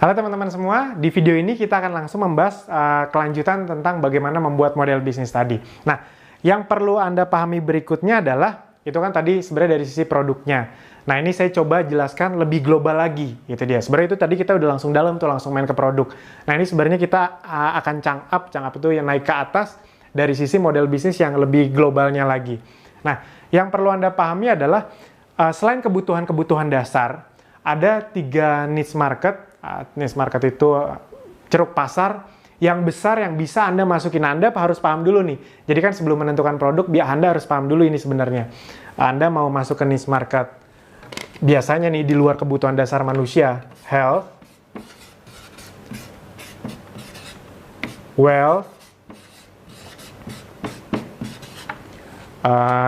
Halo teman-teman semua, di video ini kita akan langsung membahas kelanjutan tentang bagaimana membuat model bisnis tadi. Nah, yang perlu Anda pahami berikutnya adalah, itu kan tadi sebenarnya dari sisi produknya. Nah, ini saya coba jelaskan lebih global lagi, gitu dia. Sebenarnya itu tadi kita udah langsung dalam tuh, langsung main ke produk. Nah, ini sebenarnya kita akan chunk up itu yang naik ke atas dari sisi model bisnis yang lebih globalnya lagi. Nah, yang perlu Anda pahami adalah, selain kebutuhan-kebutuhan dasar, ada 3 niche market. Niche market itu ceruk pasar yang besar yang bisa Anda masukin. Anda harus paham dulu nih. Jadi kan sebelum menentukan produk, Anda harus paham dulu ini sebenarnya. Anda mau masuk ke niche market. Biasanya nih di luar kebutuhan dasar manusia, health, wealth,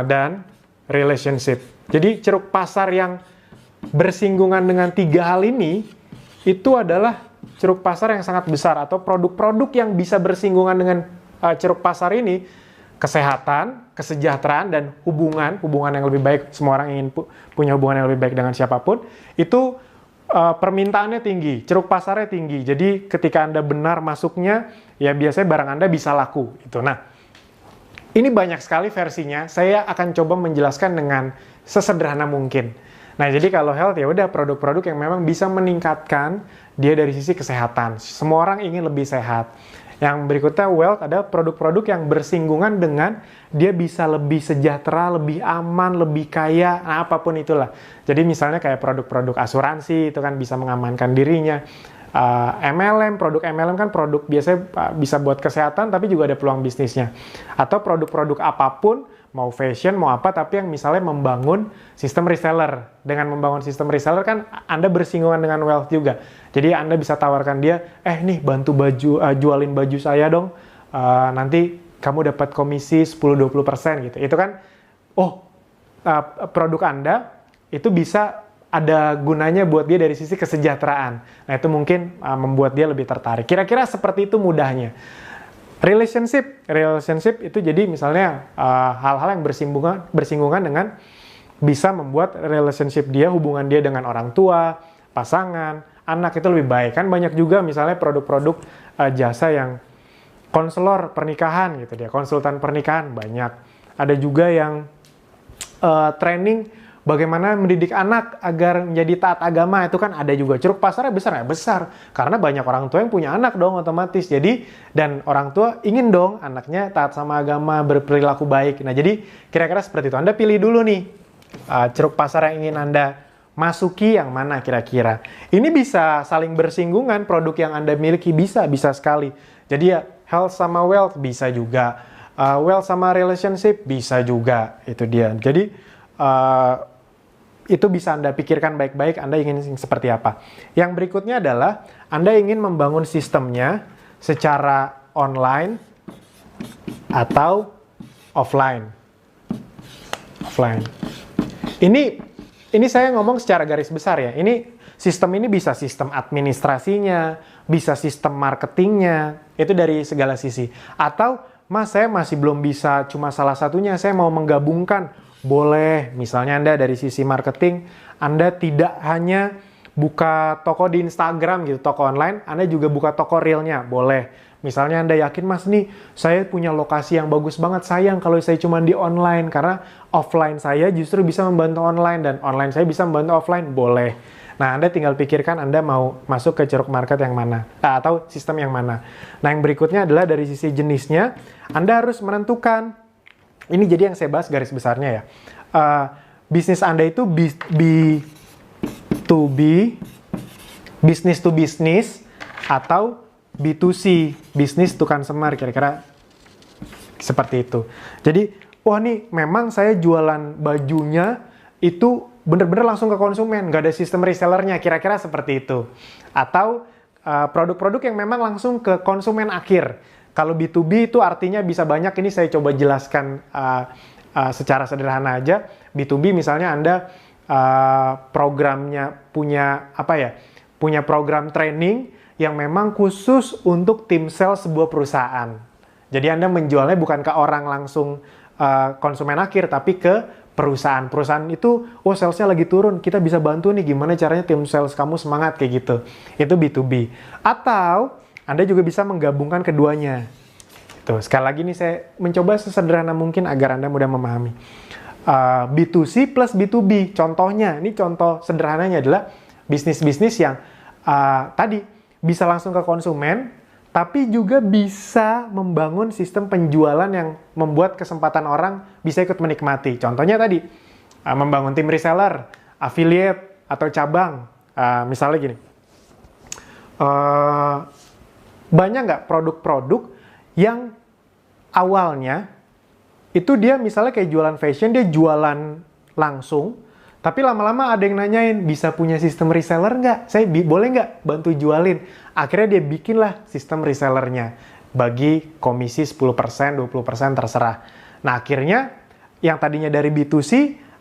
dan relationship. Jadi ceruk pasar yang bersinggungan dengan 3 hal ini, itu adalah ceruk pasar yang sangat besar, atau produk-produk yang bisa bersinggungan dengan ceruk pasar ini, kesehatan, kesejahteraan, dan hubungan yang lebih baik. Semua orang ingin punya hubungan yang lebih baik dengan siapapun. Itu permintaannya tinggi, ceruk pasarnya tinggi. Jadi ketika Anda benar masuknya, ya biasanya barang Anda bisa laku. Nah, ini banyak sekali versinya. Saya akan coba menjelaskan dengan sesederhana mungkin. Nah, jadi kalau health ya udah produk-produk yang memang bisa meningkatkan dia dari sisi kesehatan. Semua orang ingin lebih sehat. Yang berikutnya wealth ada produk-produk yang bersinggungan dengan dia bisa lebih sejahtera, lebih aman, lebih kaya, nah apapun itulah. Jadi misalnya kayak produk-produk asuransi itu kan bisa mengamankan dirinya. MLM, produk MLM kan produk biasanya bisa buat kesehatan tapi juga ada peluang bisnisnya. Atau produk-produk apapun, mau fashion, mau apa, tapi yang misalnya membangun sistem reseller. Dengan membangun sistem reseller kan Anda bersinggungan dengan wealth juga. Jadi Anda bisa tawarkan dia, nih bantu jualin baju saya dong, nanti kamu dapat komisi 10-20% gitu. Itu kan, produk Anda itu bisa ada gunanya buat dia dari sisi kesejahteraan. Nah, itu mungkin membuat dia lebih tertarik. Kira-kira seperti itu mudahnya. Relationship itu jadi misalnya hal-hal yang bersinggungan dengan bisa membuat relationship dia, hubungan dia dengan orang tua, pasangan, anak itu lebih baik. Kan banyak juga misalnya produk-produk jasa yang konselor pernikahan gitu dia, konsultan pernikahan banyak. Ada juga yang training bagaimana mendidik anak agar menjadi taat agama, itu kan ada juga. Ceruk pasarnya besar ya? Besar. Karena banyak orang tua yang punya anak dong otomatis. Jadi, dan orang tua ingin dong anaknya taat sama agama, berperilaku baik. Nah, jadi kira-kira seperti itu. Anda pilih dulu nih, ceruk pasar yang ingin Anda masuki yang mana kira-kira. Ini bisa saling bersinggungan, produk yang Anda miliki bisa sekali. Jadi ya, health sama wealth bisa juga. Wealth sama relationship bisa juga. Itu dia. Jadi, itu bisa Anda pikirkan baik-baik, Anda ingin seperti apa. Yang berikutnya adalah, Anda ingin membangun sistemnya secara online atau offline. Ini saya ngomong secara garis besar ya. Sistem ini bisa sistem administrasinya, bisa sistem marketingnya, itu dari segala sisi. Atau, Mas, saya masih belum bisa cuma salah satunya, saya mau menggabungkan. Boleh, misalnya Anda dari sisi marketing, Anda tidak hanya buka toko di Instagram gitu, toko online, Anda juga buka toko realnya, boleh. Misalnya Anda yakin, Mas nih, saya punya lokasi yang bagus banget, sayang kalau saya cuma di online, karena offline saya justru bisa membantu online, dan online saya bisa membantu offline, boleh. Nah, Anda tinggal pikirkan Anda mau masuk ke ceruk market yang mana, atau sistem yang mana. Nah, yang berikutnya adalah dari sisi jenisnya, Anda harus menentukan. Ini jadi yang saya bahas garis besarnya ya. Bisnis Anda itu B2B, business to business, atau B2C, business to consumer, kira-kira seperti itu. Jadi, nih memang saya jualan bajunya itu bener-bener langsung ke konsumen, nggak ada sistem resellernya, kira-kira seperti itu. Atau produk-produk yang memang langsung ke konsumen akhir. Kalau B2B itu artinya bisa banyak, ini saya coba jelaskan secara sederhana aja. B2B misalnya Anda programnya punya program training yang memang khusus untuk tim sales sebuah perusahaan. Jadi Anda menjualnya bukan ke orang langsung konsumen akhir, tapi ke perusahaan itu, oh salesnya lagi turun, kita bisa bantu nih, gimana caranya tim sales kamu semangat kayak gitu. Itu B2B. Atau Anda juga bisa menggabungkan keduanya. Tuh, sekali lagi nih saya mencoba sesederhana mungkin agar Anda mudah memahami. B2C plus B2B. Contohnya, ini contoh sederhananya adalah bisnis-bisnis yang tadi bisa langsung ke konsumen, tapi juga bisa membangun sistem penjualan yang membuat kesempatan orang bisa ikut menikmati. Contohnya tadi, membangun tim reseller, affiliate, atau cabang. Misalnya gini, banyak nggak produk-produk yang awalnya itu dia misalnya kayak jualan fashion, dia jualan langsung, tapi lama-lama ada yang nanyain, bisa punya sistem reseller nggak? Saya boleh nggak bantu jualin? Akhirnya dia bikinlah sistem resellernya. Bagi komisi 10%, 20% terserah. Nah akhirnya yang tadinya dari B2C,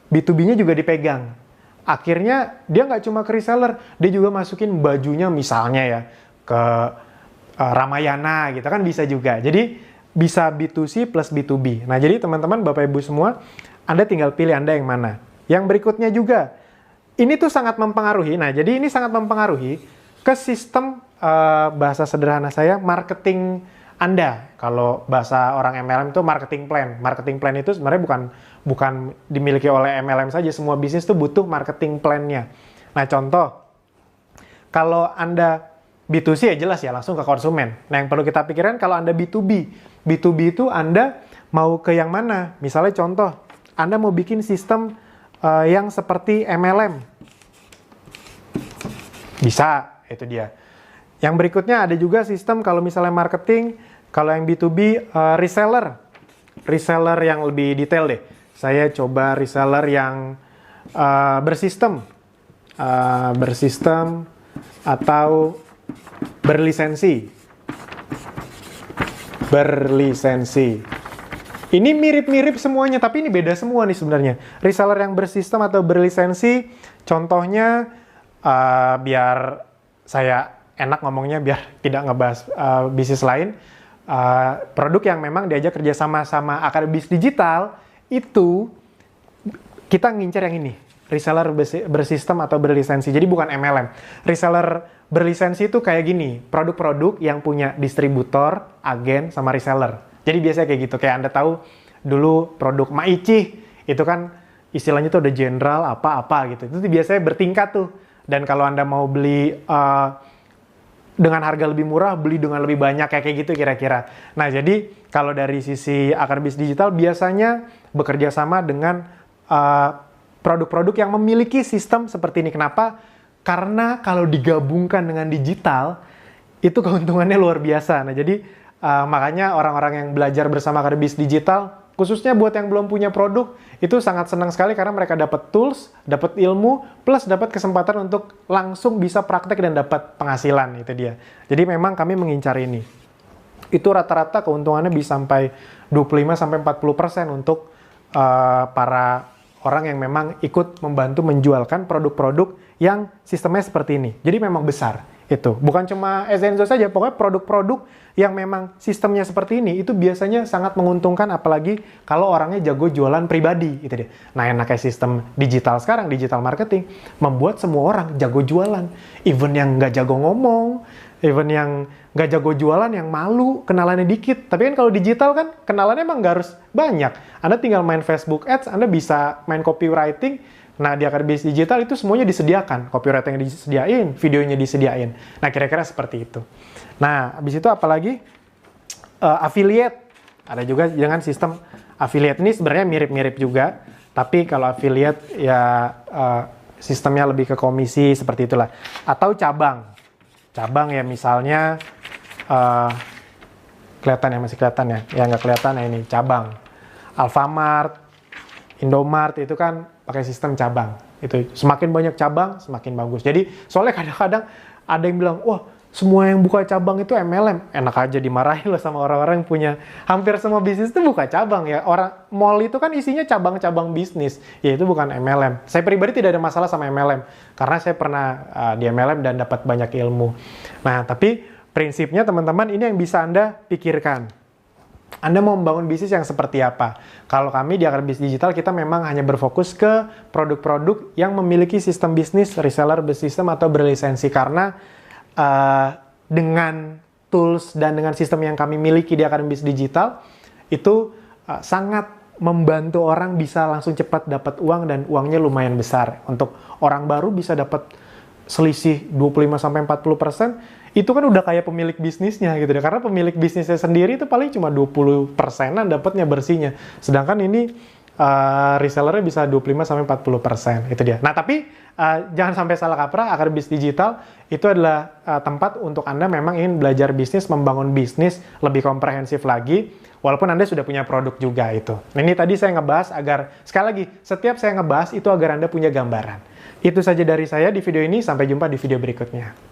B2B-nya juga dipegang. Akhirnya dia nggak cuma ke reseller, dia juga masukin bajunya misalnya ya ke Ramayana gitu kan bisa juga. Jadi bisa B2C plus B2B. Nah jadi teman-teman Bapak Ibu semua, Anda tinggal pilih Anda yang mana. Yang berikutnya juga, ini tuh sangat mempengaruhi. Nah, jadi ini sangat mempengaruhi ke sistem bahasa sederhana saya, marketing Anda. Kalau bahasa orang MLM itu marketing plan. Marketing plan itu sebenarnya bukan dimiliki oleh MLM saja. Semua bisnis tuh butuh marketing plan-nya. Nah, contoh, kalau Anda B2C ya jelas ya, langsung ke konsumen. Nah, yang perlu kita pikirkan kalau Anda B2B. B2B itu Anda mau ke yang mana? Misalnya contoh, Anda mau bikin sistem yang seperti MLM. Bisa, itu dia. Yang berikutnya ada juga sistem kalau misalnya marketing, kalau yang B2B reseller. Reseller yang lebih detail deh. Saya coba reseller yang bersistem. Bersistem atau berlisensi. Berlisensi. Ini mirip-mirip semuanya, tapi ini beda semua nih sebenarnya. Reseller yang bersistem atau berlisensi, contohnya biar saya enak ngomongnya, biar tidak ngebahas bisnis lain. Produk yang memang diajak kerjasama sama Akademisi Digital, itu kita ngincer yang ini. Reseller bersistem atau berlisensi, jadi bukan MLM. Reseller berlisensi itu kayak gini, produk-produk yang punya distributor, agen, sama reseller. Jadi biasanya kayak gitu, kayak Anda tahu dulu produk Maichi, itu kan istilahnya tuh ada jenderal apa-apa gitu. Itu biasanya bertingkat tuh. Dan kalau Anda mau beli dengan harga lebih murah, beli dengan lebih banyak kayak gitu kira-kira. Nah jadi kalau dari sisi Akademisi Digital biasanya bekerja sama dengan produk-produk yang memiliki sistem seperti ini. Kenapa? Karena kalau digabungkan dengan digital, itu keuntungannya luar biasa. Nah jadi makanya orang-orang yang belajar bersama Akademisi Digital, khususnya buat yang belum punya produk, itu sangat senang sekali karena mereka dapat tools, dapat ilmu, plus dapat kesempatan untuk langsung bisa praktek dan dapat penghasilan, itu dia. Jadi memang kami mengincar ini. Itu rata-rata keuntungannya bisa sampai 25-40% untuk para orang yang memang ikut membantu menjualkan produk-produk yang sistemnya seperti ini. Jadi memang besar. Itu bukan cuma Ezenzo saja, pokoknya produk-produk yang memang sistemnya seperti ini itu biasanya sangat menguntungkan, apalagi kalau orangnya jago jualan pribadi itu dia. Nah enaknya sistem digital sekarang, digital marketing, membuat semua orang jago jualan, even yang nggak jago ngomong, even yang nggak jago jualan, yang malu kenalannya dikit. Tapi kan kalau digital kan kenalannya emang nggak harus banyak. Anda tinggal main Facebook Ads, Anda bisa main copywriting. Nah, di Akademisi Digital itu semuanya disediakan. Copywriting disediain, videonya disediain. Nah, kira-kira seperti itu. Nah, habis itu apalagi? Affiliate. Ada juga dengan sistem affiliate. Ini sebenarnya mirip-mirip juga. Tapi kalau affiliate ya sistemnya lebih ke komisi, seperti itulah. Atau cabang. Cabang ya misalnya, kelihatan ya, masih kelihatan ya? Ya nggak kelihatan ya ini, cabang. Alfamart, Indomart itu kan pakai sistem cabang. Itu semakin banyak cabang semakin bagus. Jadi soalnya kadang-kadang ada yang bilang, wah semua yang buka cabang itu MLM. Enak aja dimarahin loh sama orang-orang yang punya hampir semua bisnis itu buka cabang ya. Orang mall itu kan isinya cabang-cabang bisnis. Ya itu bukan MLM. Saya pribadi tidak ada masalah sama MLM karena saya pernah di MLM dan dapat banyak ilmu. Nah, tapi prinsipnya teman-teman ini yang bisa Anda pikirkan. Anda mau membangun bisnis yang seperti apa? Kalau kami di Akar Bisnis Digital, kita memang hanya berfokus ke produk-produk yang memiliki sistem bisnis, reseller bersistem atau berlisensi. Karena dengan tools dan dengan sistem yang kami miliki di Akar Bisnis Digital, itu sangat membantu orang bisa langsung cepat dapat uang dan uangnya lumayan besar. Untuk orang baru bisa dapat selisih 25-40%, itu kan udah kayak pemilik bisnisnya gitu deh. Karena pemilik bisnisnya sendiri itu paling cuma 20%-an dapatnya bersihnya. Sedangkan ini resellernya bisa 25-40%, itu dia. Nah, tapi jangan sampai salah kaprah, Akar Bisnis Digital itu adalah tempat untuk Anda memang ingin belajar bisnis, membangun bisnis lebih komprehensif lagi, walaupun Anda sudah punya produk juga itu. Nah, ini tadi saya ngebahas agar, sekali lagi, setiap saya ngebahas itu agar Anda punya gambaran. Itu saja dari saya di video ini, sampai jumpa di video berikutnya.